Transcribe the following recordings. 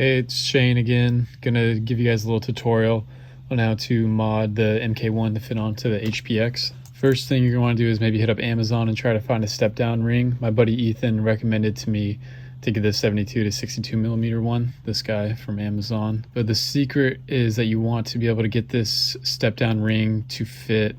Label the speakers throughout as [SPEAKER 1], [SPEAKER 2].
[SPEAKER 1] Hey, it's Shane again. Gonna give you guys a little tutorial on how to mod the MK1 to fit onto the HPX. First thing you're gonna want to do is maybe hit up Amazon and try to find a step down ring. My buddy Ethan recommended to me to get the 72 to 62 millimeter one, this guy from Amazon. But the secret is that you want to be able to get this step down ring to fit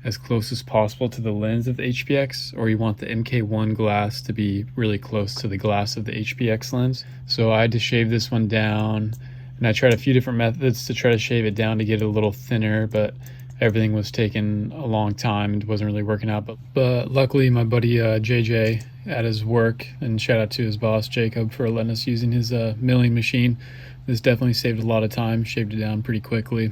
[SPEAKER 1] as close as possible to the lens of the HPX, or you want the MK1 glass to be really close to the glass of the HPX lens. So I had to shave this one down, and I tried a few different methods to try to shave it down to get it a little thinner, but everything was taking a long time and wasn't really working out. But luckily my buddy JJ at his work, and shout out to his boss Jacob for letting us using his milling machine. This definitely saved a lot of time, shaved it down pretty quickly.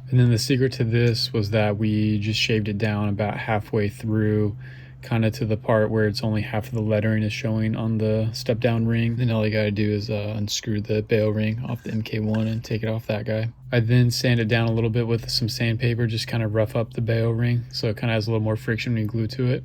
[SPEAKER 1] And then the secret to this was that we just shaved it down about halfway through, kind of to the part where it's only half of the lettering is showing on the step down ring. Then all you gotta do is unscrew the bail ring off the MK1 and take it off that guy. I then sand it down a little bit with some sandpaper, just kind of rough up the bail ring so it kind of has a little more friction when you glue to it.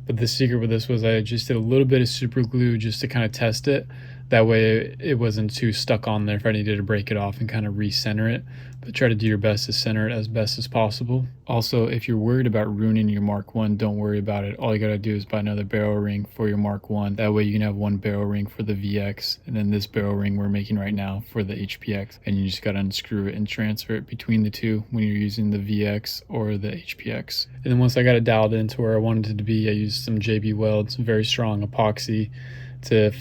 [SPEAKER 1] But the secret with this was I just did a little bit of super glue just to kind of test it. That way it wasn't too stuck on there if I needed to break it off and kind of recenter it. But try to do your best to center it as best as possible. Also, if you're worried about ruining your Mark 1, don't worry about it. All you gotta do is buy another barrel ring for your Mark 1. That way you can have one barrel ring for the VX, and then this barrel ring we're making right now for the HPX. And you just gotta unscrew it and transfer it between the two when you're using the VX or the HPX. And then once I got it dialed into where I wanted it to be, I used some JB Weld, some very strong epoxy to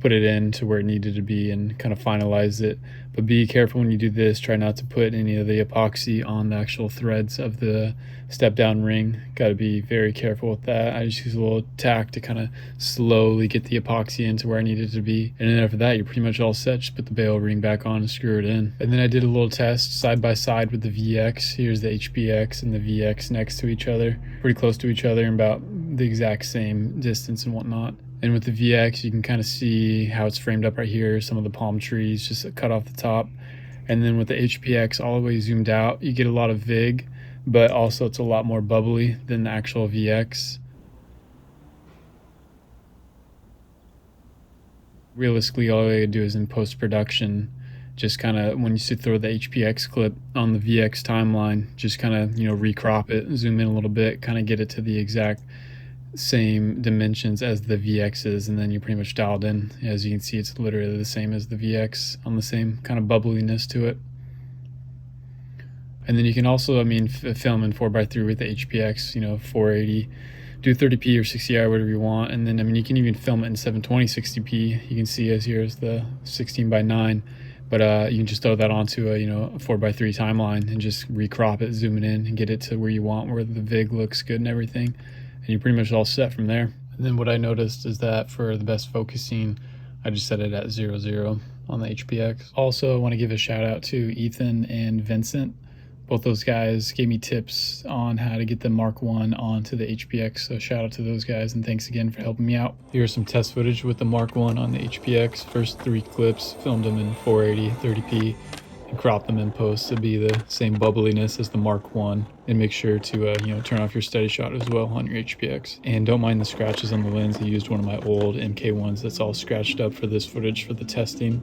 [SPEAKER 1] put it in to where it needed to be and kind of finalize it. But be careful when you do this. Try not to put any of the epoxy on the actual threads of the step down ring. Got to be very careful with that. I just use a little tack to kind of slowly get the epoxy into where I need it to be. And then after that, you're pretty much all set. Just put the bail ring back on and screw it in. And then I did a little test side by side with the VX. Here's the HPX and the VX next to each other, pretty close to each other, and about the exact same distance and whatnot. And with the VX, you can kind of see how it's framed up right here. Some of the palm trees just cut off the top. And then with the HPX all the way zoomed out, you get a lot of VIG, but also it's a lot more bubbly than the actual VX. Realistically, all I do is in post-production, just kind of when you throw the HPX clip on the VX timeline, just kind of, recrop it, zoom in a little bit, kind of get it to the exact same dimensions as the VX's, and then you're pretty much dialed in. As you can see, it's literally the same as the VX on the same kind of bubbliness to it. And then you can also, film in 4x3 with the HPX, 480, do 30p or 60i, whatever you want. And then, you can even film it in 720 60p. You can see as here is the 16:9, but you can just throw that onto a 4x3 timeline and just recrop it, zoom it in, and get it to where you want, where the VIG looks good and everything. And you're pretty much all set from there. And then what I noticed is that for the best focusing, I just set it at 0.0 on the HPX. Also, I want to give a shout out to Ethan and Vincent. Both those guys gave me tips on how to get the Mark 1 onto the HPX, so shout out to those guys and thanks again for helping me out. Here's some test footage with the Mark 1 on the HPX. First 3 clips, filmed them in 480, 30p. And crop them in post to be the same bubbliness as the Mark 1, and make sure to turn off your steady shot as well on your HPX. And don't mind the scratches on the lens. I used one of my old MK1s that's all scratched up for this footage for the testing.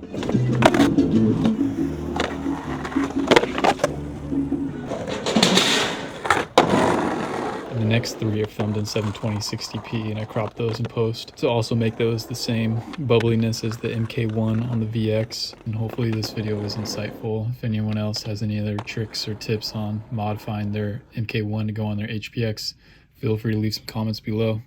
[SPEAKER 1] The next 3 are filmed in 720 60p, and I cropped those in post to also make those the same bubbliness as the MK1 on the VX. And hopefully this video was insightful. If anyone else has any other tricks or tips on modifying their MK1 to go on their HPX, feel free to leave some comments below.